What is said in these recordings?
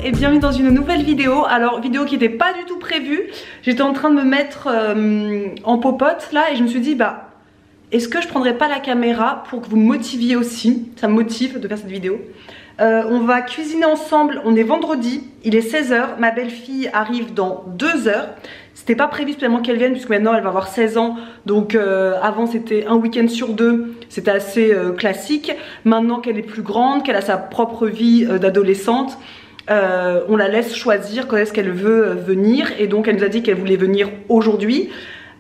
et bienvenue dans une nouvelle vidéo. Alors vidéo qui n'était pas du tout prévue. J'étais en train de me mettre en popote là et je me suis dit bah est-ce que je prendrais pas la caméra pour que vous me motiviez aussi. Ça me motive de faire cette vidéo. On va cuisiner ensemble, on est vendredi, il est 16 h, ma belle-fille arrive dans 2 h. C'était pas prévu spécialement qu'elle vienne puisque maintenant elle va avoir 16 ans. Donc avant c'était un week-end sur 2, c'était assez classique. Maintenant qu'elle est plus grande, qu'elle a sa propre vie d'adolescente, on la laisse choisir quand est-ce qu'elle veut venir. Et donc elle nous a dit qu'elle voulait venir aujourd'hui.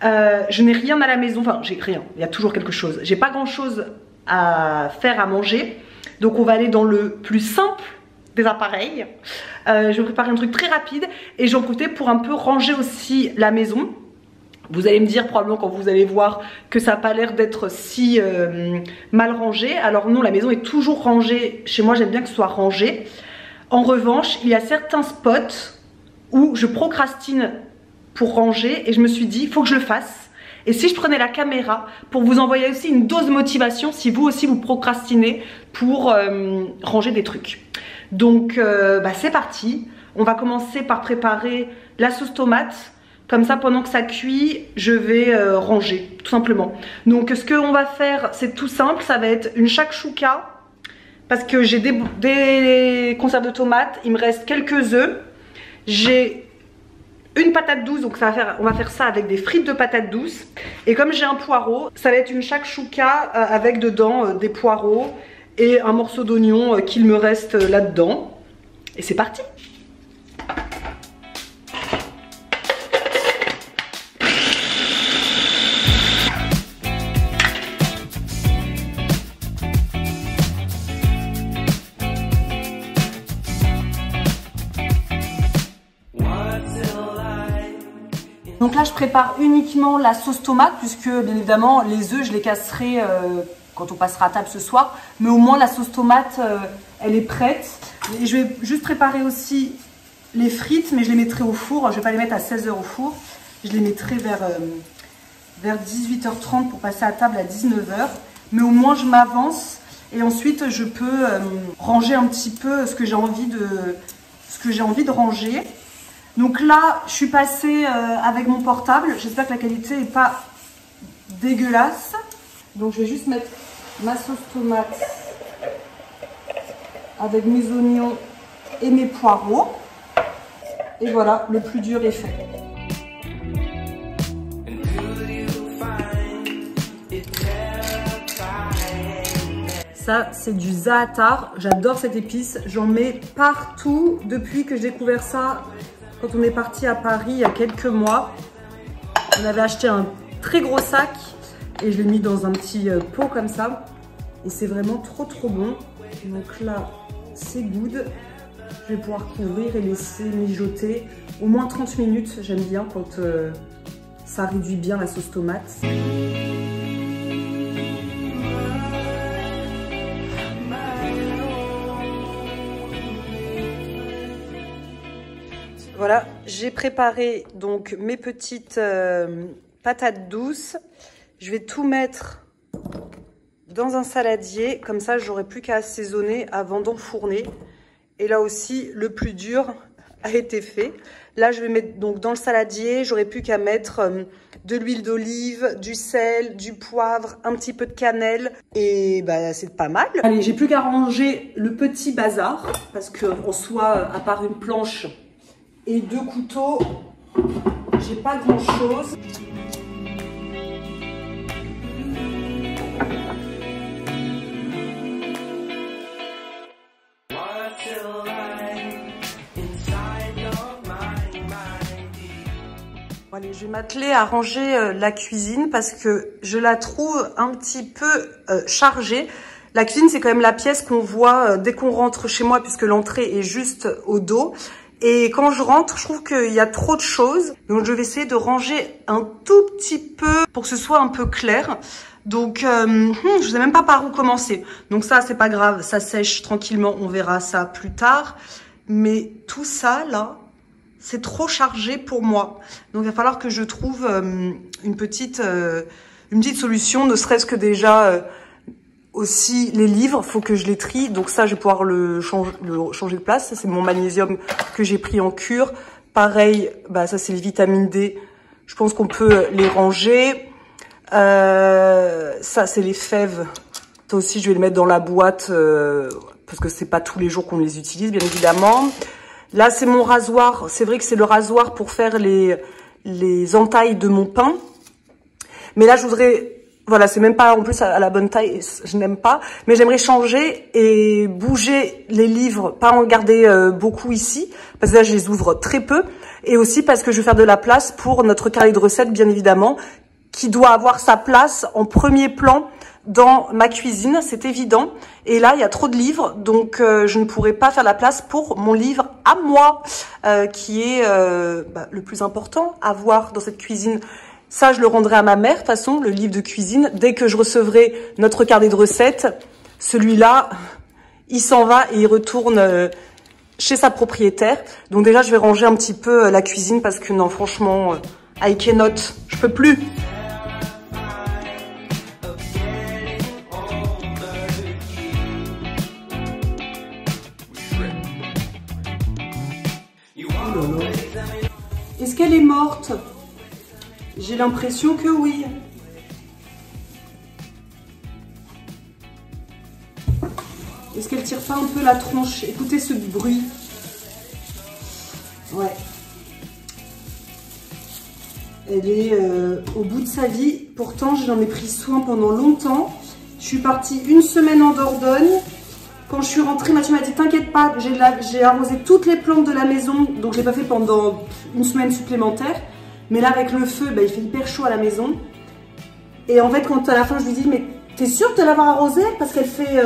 Je n'ai rien à la maison, enfin j'ai rien, il y a toujours quelque chose. J'ai pas grand chose à faire à manger. Donc on va aller dans le plus simple des appareils. Je vais préparer un truc très rapide et j'en profite pour un peu ranger aussi la maison. Vous allez me dire probablement quand vous allez voir que ça n'a pas l'air d'être si mal rangé. Alors non, la maison est toujours rangée. Chez moi, j'aime bien que ce soit rangé. En revanche, il y a certains spots où je procrastine pour ranger et je me suis dit, il faut que je le fasse. Et si je prenais la caméra pour vous envoyer aussi une dose de motivation si vous aussi vous procrastinez pour ranger des trucs. Donc c'est parti. On va commencer par préparer la sauce tomate. Comme ça pendant que ça cuit, je vais ranger tout simplement. Donc ce qu'on va faire c'est tout simple. Ça va être une shakshuka. Parce que j'ai des conserves de tomates. Il me reste quelques œufs. J'ai une patate douce, donc on va faire ça avec des frites de patates douces. Et comme j'ai un poireau, ça va être une shakshuka avec dedans des poireaux et un morceau d'oignon qu'il me reste là-dedans. Et c'est parti! Donc là je prépare uniquement la sauce tomate puisque bien évidemment les œufs je les casserai quand on passera à table ce soir. Mais au moins la sauce tomate elle est prête. Et je vais juste préparer aussi les frites mais je les mettrai au four. Je ne vais pas les mettre à 16 h au four. Je les mettrai vers 18 h 30 pour passer à table à 19 h. Mais au moins je m'avance et ensuite je peux ranger un petit peu ce que j'ai envie de ranger. Donc là, je suis passée avec mon portable. J'espère que la qualité n'est pas dégueulasse. Donc je vais juste mettre ma sauce tomate avec mes oignons et mes poireaux. Et voilà, le plus dur est fait. Ça, c'est du za'atar. J'adore cette épice. J'en mets partout depuis que j'ai découvert ça. Quand on est parti à Paris il y a quelques mois, on avait acheté un très gros sac et je l'ai mis dans un petit pot comme ça. Et c'est vraiment trop bon. Donc là, c'est good. Je vais pouvoir couvrir et laisser mijoter au moins 30 minutes. J'aime bien quand ça réduit bien la sauce tomate. Voilà, j'ai préparé donc mes petites patates douces. Je vais tout mettre dans un saladier, comme ça j'aurai plus qu'à assaisonner avant d'enfourner. Et là aussi, le plus dur a été fait. Là, je vais mettre donc dans le saladier, j'aurai plus qu'à mettre de l'huile d'olive, du sel, du poivre, un petit peu de cannelle et bah c'est pas mal. Allez, j'ai plus qu'à ranger le petit bazar parce qu'en soi, à part une planche et 2 couteaux, j'ai pas grand chose. Allez, je vais m'atteler à ranger la cuisine parce que je la trouve un petit peu chargée. La cuisine, c'est quand même la pièce qu'on voit dès qu'on rentre chez moi puisque l'entrée est juste au dos. Et quand je rentre, je trouve qu'il y a trop de choses. Donc, je vais essayer de ranger un tout petit peu pour que ce soit un peu clair. Donc, je sais même pas par où commencer. Donc ça, c'est pas grave. Ça sèche tranquillement. On verra ça plus tard. Mais tout ça, là, c'est trop chargé pour moi. Donc, il va falloir que je trouve une petite solution, ne serait-ce que déjà aussi les livres, faut que je les trie. Donc ça, je vais pouvoir le changer de place. Ça, c'est mon magnésium que j'ai pris en cure. Pareil, bah ça, c'est les vitamines D. Je pense qu'on peut les ranger. Ça, c'est les fèves. Ça aussi, je vais les mettre dans la boîte parce que c'est pas tous les jours qu'on les utilise, bien évidemment. Là, c'est mon rasoir. C'est vrai que c'est le rasoir pour faire les entailles de mon pain. Mais là, je voudrais... Voilà, c'est même pas en plus à la bonne taille, je n'aime pas. Mais j'aimerais changer et bouger les livres, pas en garder beaucoup ici, parce que là, je les ouvre très peu. Et aussi parce que je vais faire de la place pour notre carnet de recettes, bien évidemment, qui doit avoir sa place en premier plan dans ma cuisine, c'est évident. Et là, il y a trop de livres, donc je ne pourrai pas faire la place pour mon livre à moi, qui est le plus important à voir dans cette cuisine. Ça, je le rendrai à ma mère, de toute façon, le livre de cuisine. Dès que je recevrai notre carnet de recettes, celui-là, il s'en va et il retourne chez sa propriétaire. Donc déjà, je vais ranger un petit peu la cuisine parce que non, franchement, I cannot, je peux plus. Est-ce qu'elle est morte? J'ai l'impression que oui. Est-ce qu'elle tire pas un peu la tronche? Écoutez ce bruit. Ouais. Elle est au bout de sa vie. Pourtant, j'en ai pris soin pendant longtemps. Je suis partie une semaine en Dordogne. Quand je suis rentrée, ma m'a dit t'inquiète pas, j'ai arrosé toutes les plantes de la maison. Donc je l'ai pas fait pendant une semaine supplémentaire. Mais là, avec le feu, il fait hyper chaud à la maison. Et en fait, quand à la fin, je lui dis, mais t'es sûre de l'avoir arrosée? Parce qu'elle fait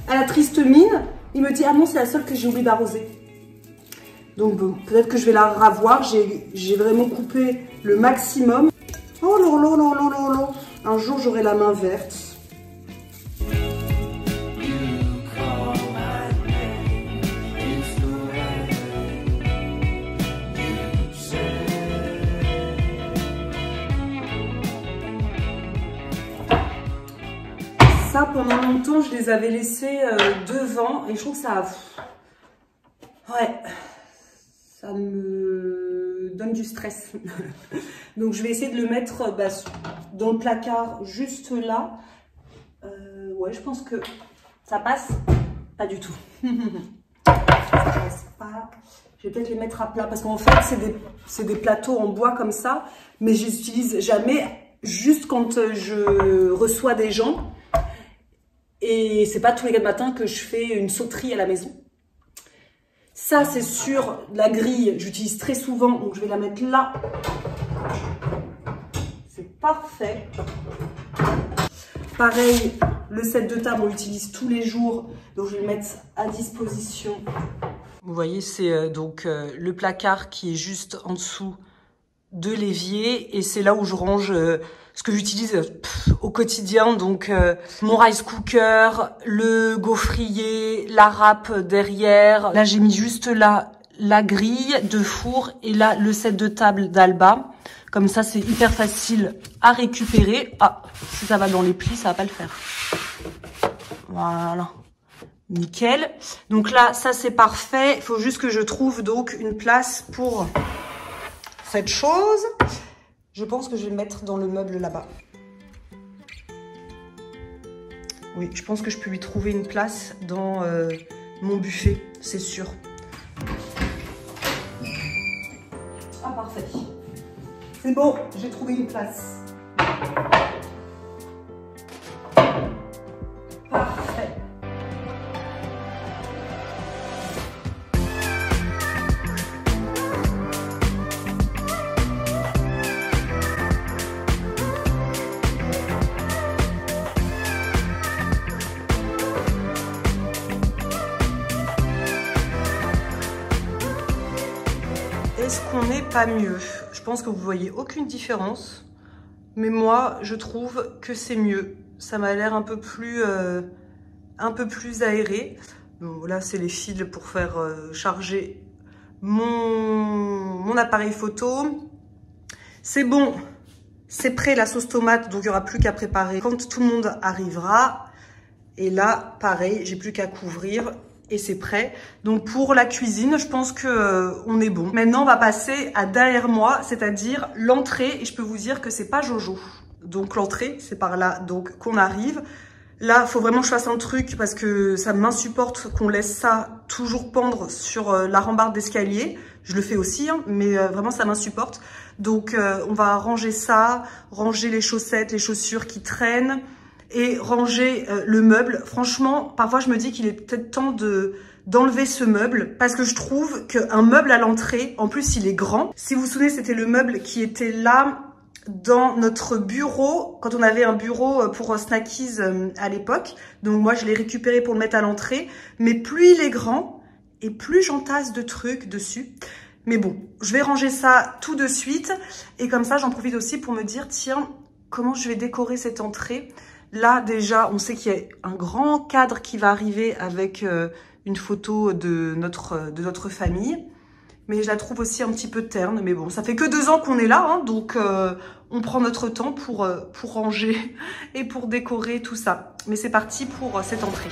à la triste mine. Il me dit, ah non, c'est la seule que j'ai oublié d'arroser. Donc bon, peut-être que je vais la ravoir. J'ai vraiment coupé le maximum. Oh là là là là là là. Un jour, j'aurai la main verte. Ça, pendant longtemps, je les avais laissés devant et je trouve que ça... Ouais, ça me donne du stress. Donc, je vais essayer de le mettre dans le placard juste là. Ouais, je pense que ça passe. Pas du tout. Ça passe pas. Je vais peut-être les mettre à plat parce qu'en fait, c'est des plateaux en bois comme ça. Mais je les utilise jamais, juste quand je reçois des gens. Et c'est pas tous les 4 matins que je fais une sauterie à la maison. Ça, c'est sur la grille. J'utilise très souvent, donc je vais la mettre là. C'est parfait. Pareil, le set de table, on l'utilise tous les jours. Donc, je vais le mettre à disposition. Vous voyez, c'est donc le placard qui est juste en dessous de l'évier. Et c'est là où je range... ce que j'utilise au quotidien, donc mon rice cooker, le gaufrier, la râpe derrière. Là, j'ai mis juste là la grille de four et là, le set de table d'Alba. Comme ça, c'est hyper facile à récupérer. Ah, si ça va dans les plis, ça va pas le faire. Voilà. Nickel. Donc là, ça, c'est parfait. Il faut juste que je trouve donc une place pour cette chose. Je pense que je vais le mettre dans le meuble là-bas. Oui, je pense que je peux lui trouver une place dans mon buffet, c'est sûr. Ah, parfait. C'est bon, j'ai trouvé une place. Parfait. Est-ce qu'on n'est pas mieux? Je pense que vous voyez aucune différence, mais moi je trouve que c'est mieux. Ça m'a l'air un peu plus aéré. Bon, là c'est les fils pour faire charger mon appareil photo. C'est bon, c'est prêt la sauce tomate, donc il n'y aura plus qu'à préparer quand tout le monde arrivera. Et là, pareil, j'ai plus qu'à couvrir et c'est prêt. Donc pour la cuisine, je pense que on est bon. Maintenant, on va passer à derrière moi, c'est-à-dire l'entrée. Et je peux vous dire que c'est pas Jojo. Donc l'entrée, c'est par là donc qu'on arrive. Là, faut vraiment que je fasse un truc parce que ça m'insupporte qu'on laisse ça toujours pendre sur la rambarde d'escalier. Je le fais aussi, hein, mais vraiment ça m'insupporte. Donc on va ranger ça, ranger les chaussettes, les chaussures qui traînent et ranger le meuble. Franchement, parfois je me dis qu'il est peut-être temps d'enlever ce meuble parce que je trouve qu'un meuble à l'entrée, en plus il est grand. Si vous vous souvenez, c'était le meuble qui était là dans notre bureau, quand on avait un bureau pour Snackies à l'époque. Donc moi, je l'ai récupéré pour le mettre à l'entrée. Mais plus il est grand, et plus j'entasse de trucs dessus. Mais bon, je vais ranger ça tout de suite. Et comme ça, j'en profite aussi pour me dire, tiens, comment je vais décorer cette entrée? Là, déjà, on sait qu'il y a un grand cadre qui va arriver avec une photo de notre famille. Mais je la trouve aussi un petit peu terne. Mais bon, ça fait que 2 ans qu'on est là, hein, donc on prend notre temps pour ranger et pour décorer tout ça. Mais c'est parti pour cette entrée.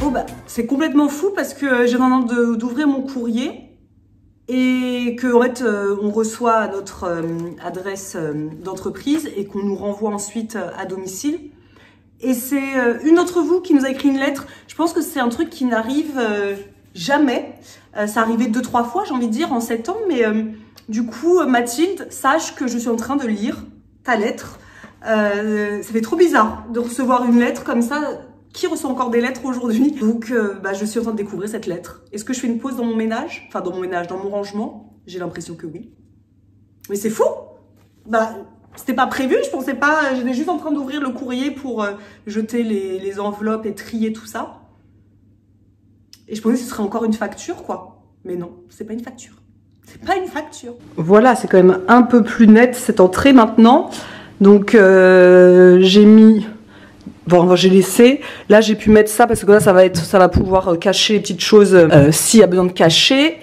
Oh bah, c'est complètement fou parce que j'ai besoin d'ouvrir mon courrier. Et que en fait, on reçoit à notre adresse d'entreprise et qu'on nous renvoie ensuite à domicile. Et c'est une d'entre vous qui nous a écrit une lettre. Je pense que c'est un truc qui n'arrive jamais. Ça arrivait 2-3 fois, j'ai envie de dire, en 7 ans. Mais du coup, Mathilde, sache que je suis en train de lire ta lettre. Ça fait trop bizarre de recevoir une lettre comme ça. Qui reçoit encore des lettres aujourd'hui? Donc, je suis en train de découvrir cette lettre. Est-ce que je fais une pause dans mon ménage? Enfin, dans mon ménage, dans mon rangement? J'ai l'impression que oui. Mais c'est fou! C'était pas prévu, je pensais pas... J'étais juste en train d'ouvrir le courrier pour jeter les enveloppes et trier tout ça. Et je pensais que ce serait encore une facture, quoi. Mais non, c'est pas une facture. C'est pas une facture. Voilà, c'est quand même un peu plus net cette entrée maintenant. Donc, j'ai mis... Bon, j'ai laissé. Là, j'ai pu mettre ça parce que là, ça va pouvoir cacher les petites choses s'il y a besoin de cacher.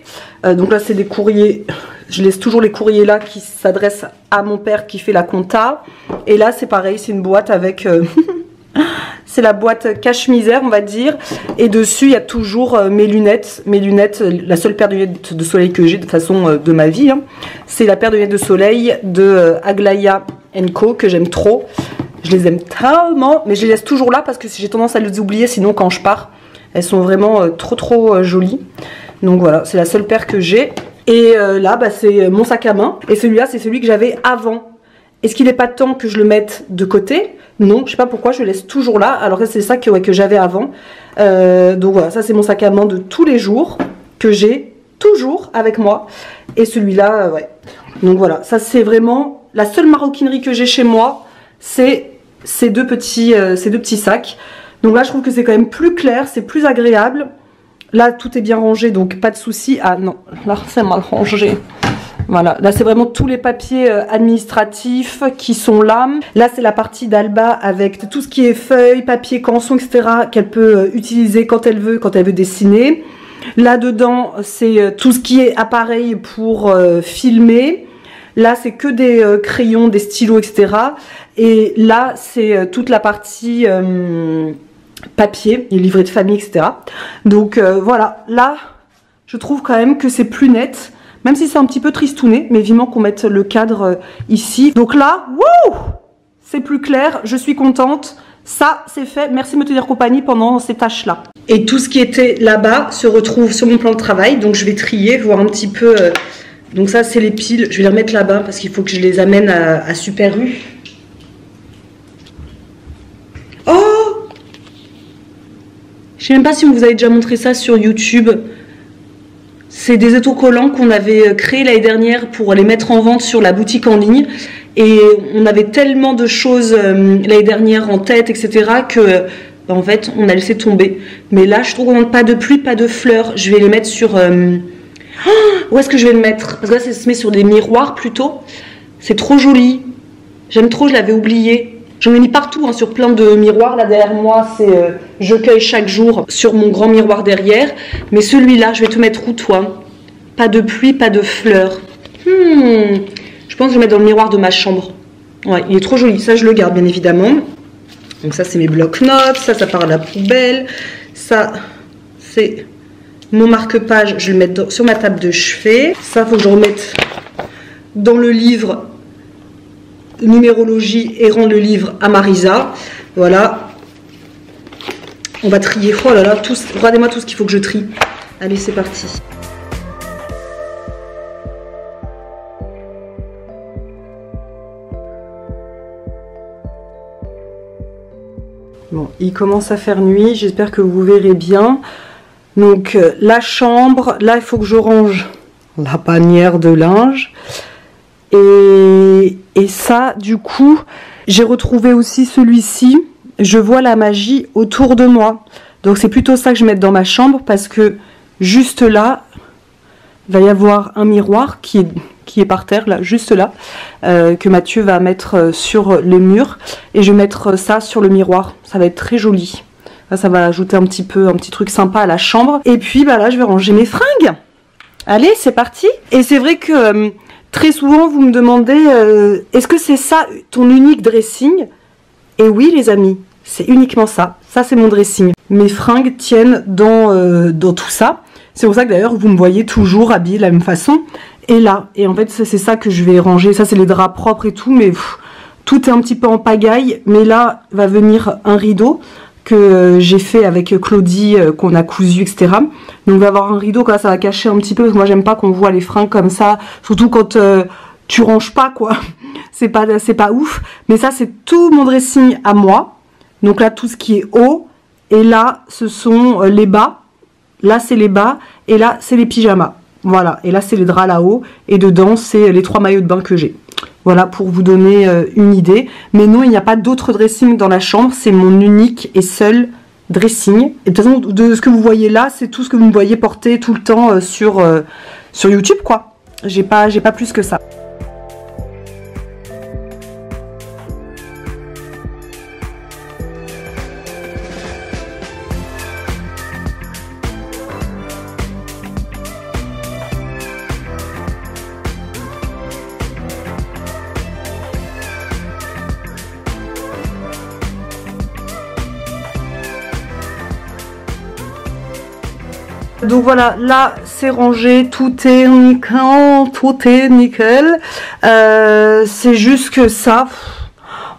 Donc là, c'est des courriers. Je laisse toujours les courriers là qui s'adressent à mon père qui fait la compta. Et là, c'est pareil, c'est une boîte avec... c'est la boîte cache-misère, on va dire. Et dessus, il y a toujours mes lunettes. Mes lunettes, la seule paire de lunettes de soleil que j'ai de toute façon de ma vie. Hein. C'est la paire de lunettes de soleil de Aglaia & Co que j'aime trop. Je les aime tellement, mais je les laisse toujours là parce que j'ai tendance à les oublier sinon quand je pars. Elles sont vraiment trop jolies. Donc voilà, c'est la seule paire que j'ai. Et là, c'est mon sac à main. Et celui-là, c'est celui que j'avais avant. Est-ce qu'il n'est pas temps que je le mette de côté? Non, je sais pas pourquoi, je le laisse toujours là. Alors que c'est ça que j'avais avant. Donc voilà, ça c'est mon sac à main de tous les jours que j'ai toujours avec moi. Et celui-là, ouais. Donc voilà, ça c'est vraiment la seule maroquinerie que j'ai chez moi. C'est ces deux petits sacs. Donc là, je trouve que c'est quand même plus clair, c'est plus agréable. Là, tout est bien rangé, donc pas de souci. Ah non, là, c'est mal rangé. Voilà, là, c'est vraiment tous les papiers administratifs qui sont là. Là, c'est la partie d'Alba avec tout ce qui est feuilles, papier, canson, etc. qu'elle peut utiliser quand elle veut dessiner. Là-dedans, c'est tout ce qui est appareil pour filmer. Là, c'est que des crayons, des stylos, etc. Et là, c'est toute la partie papier, les livrets de famille, etc. Donc voilà, là, je trouve quand même que c'est plus net. Même si c'est un petit peu tristouné, mais vivement qu'on mette le cadre ici. Donc là, wouh, c'est plus clair, je suis contente. Ça, c'est fait. Merci de me tenir compagnie pendant ces tâches-là. Et tout ce qui était là-bas se retrouve sur mon plan de travail. Donc je vais trier, voir un petit peu... Donc ça, c'est les piles. Je vais les remettre là-bas parce qu'il faut que je les amène à Super U. Oh! Je sais même pas si on vous avait déjà montré ça sur YouTube. C'est des autocollants qu'on avait créés l'année dernière pour les mettre en vente sur la boutique en ligne. Et on avait tellement de choses l'année dernière en tête, etc. que en fait, on a laissé tomber. Mais là, je trouve qu'on n'a pas de pluie, pas de fleurs. Je vais les mettre sur... où est-ce que je vais le mettre? Parce que là, ça se met sur des miroirs plutôt. C'est trop joli. J'aime trop, je l'avais oublié. J'en ai mis partout, hein, sur plein de miroirs. Là derrière moi, c'est je cueille chaque jour sur mon grand miroir derrière. Mais celui-là, je vais te mettre où toi? Pas de pluie, pas de fleurs. Je pense que je vais mettre dans le miroir de ma chambre. Ouais, il est trop joli. Ça, je le garde bien évidemment. Donc ça, c'est mes blocs-notes. Ça part à la poubelle. Ça, c'est mon marque-page. Je vais le mettre sur ma table de chevet. Ça, il faut que je remette dans le livre numérologie et rendre le livre à Marisa. Voilà. On va trier. Oh là là, regardez-moi tout ce qu'il faut que je trie. Allez, c'est parti. Bon, il commence à faire nuit. J'espère que vous verrez bien. Donc, la chambre. Là, il faut que je range la panière de linge. Et ça, du coup, j'ai retrouvé aussi celui-ci. Je vois la magie autour de moi. Donc c'est plutôt ça que je vais mettre dans ma chambre parce que juste là, il va y avoir un miroir qui est par terre, là, juste là, que Mathieu va mettre sur le mur. Et je vais mettre ça sur le miroir. Ça va être très joli. Ça va ajouter un petit truc sympa à la chambre. Et puis bah là, je vais ranger mes fringues. Allez, c'est parti. Et c'est vrai que... très souvent, vous me demandez, est-ce que c'est ça ton unique dressing? Et oui, les amis, c'est uniquement ça. Ça, c'est mon dressing. Mes fringues tiennent dans tout ça. C'est pour ça que d'ailleurs, vous me voyez toujours habillée de la même façon. Et là, et en fait, c'est ça que je vais ranger. Ça, c'est les draps propres et tout, mais tout est un petit peu en pagaille. Mais là, va venir un rideau que j'ai fait avec Claudie, qu'on a cousu, etc. Donc il va y avoir un rideau, là, ça va cacher un petit peu, parce que moi j'aime pas qu'on voit les fringues comme ça, surtout quand tu ranges pas, quoi. C'est pas ouf. Mais ça, c'est tout mon dressing à moi. Donc là, tout ce qui est haut, et là, ce sont les bas. Là, c'est les bas, et là, c'est les pyjamas. Voilà, et là, c'est les draps là-haut, et dedans, c'est les 3 maillots de bain que j'ai. Voilà, pour vous donner une idée. Mais non, il n'y a pas d'autre dressing dans la chambre. C'est mon unique et seul dressing. Et de toute façon, de ce que vous voyez là, c'est tout ce que vous me voyez porter tout le temps sur YouTube, quoi. J'ai pas plus que ça. Donc voilà, là c'est rangé, tout est nickel, c'est juste que ça,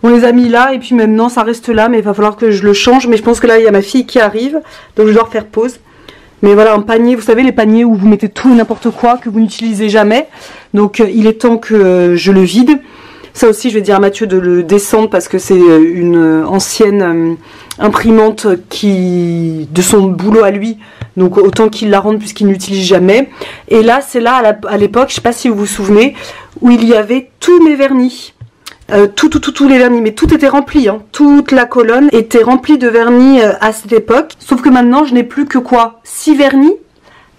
on les a mis là et puis maintenant ça reste là, mais il va falloir que je le change. Mais je pense que là il y a ma fille qui arrive, donc je dois refaire pause. Mais voilà, un panier, vous savez les paniers où vous mettez tout et n'importe quoi que vous n'utilisez jamais. Donc il est temps que je le vide. Ça aussi, je vais dire à Mathieu de le descendre parce que c'est une ancienne imprimante de son boulot à lui. Donc autant qu'il la rende puisqu'il n'utilise jamais. Et là, c'est là à l'époque, je ne sais pas si vous vous souvenez, où il y avait tous mes vernis. Tous les vernis, mais tout était rempli, hein. Toute la colonne était remplie de vernis à cette époque. Sauf que maintenant, je n'ai plus que quoi? 6 vernis.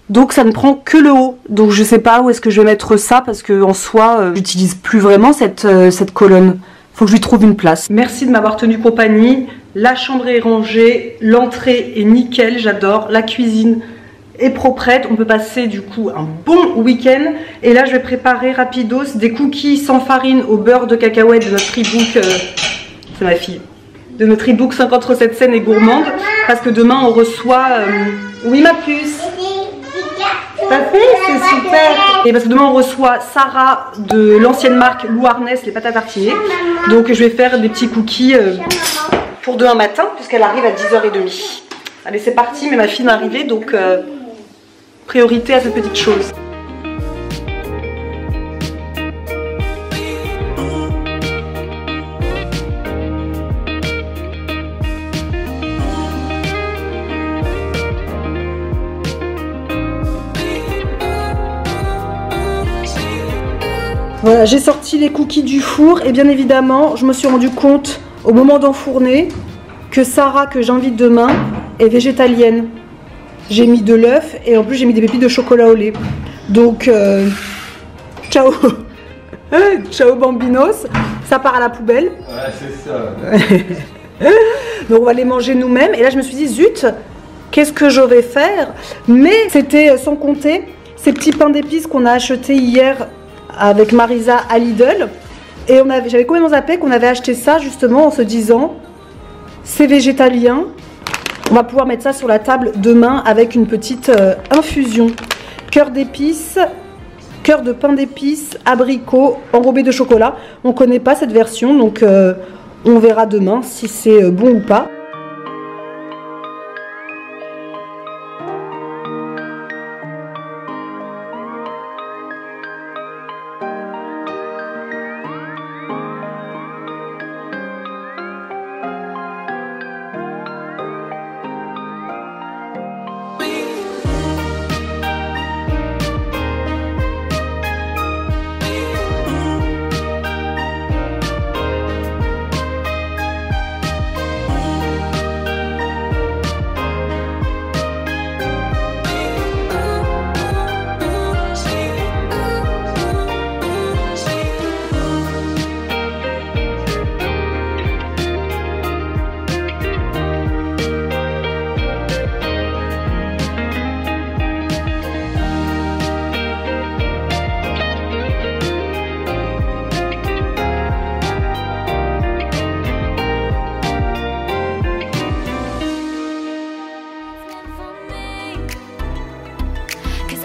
Donc ça ne prend que le haut. Donc je sais pas où est-ce que je vais mettre ça parce que en soi, j'utilise plus vraiment cette colonne. Faut que je lui trouve une place. Merci de m'avoir tenu compagnie. La chambre est rangée, l'entrée est nickel, j'adore. La cuisine est proprette. On peut passer du coup un bon week-end. Et là, je vais préparer rapidos des cookies sans farine au beurre de cacahuète de notre e-book. C'est ma fille. De notre e-book 50 recettes saines et gourmandes. Parce que demain, on reçoit... Oui, ma puce. Ça fait, c'est super. Et parce que demain on reçoit Sarah de l'ancienne marque Lou Arnès, les pâtes à tartiner. Donc je vais faire des petits cookies pour demain matin puisqu'elle arrive à 10h30. Allez, c'est parti, mais ma fille m'est arrivée, donc priorité à cette petite chose. Voilà, j'ai sorti les cookies du four et bien évidemment, je me suis rendu compte au moment d'enfourner que Sarah, que j'invite demain, est végétalienne. J'ai mis de l'œuf et en plus j'ai mis des pépites de chocolat au lait. Donc, ciao ciao bambinos. ça part à la poubelle. Ouais, c'est ça. Donc on va les manger nous-mêmes. Et là je me suis dit zut, qu'est-ce que je vais faire? Mais c'était sans compter ces petits pains d'épices qu'on a achetés hier avec Marisa à Lidl. Et j'avais complètement zappé qu'on avait acheté ça justement en se disant c'est végétalien. On va pouvoir mettre ça sur la table demain avec une petite infusion. Cœur d'épices, cœur de pain d'épices, abricot, enrobé de chocolat. On ne connaît pas cette version, donc on verra demain si c'est bon ou pas.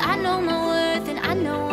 I know my worth and I know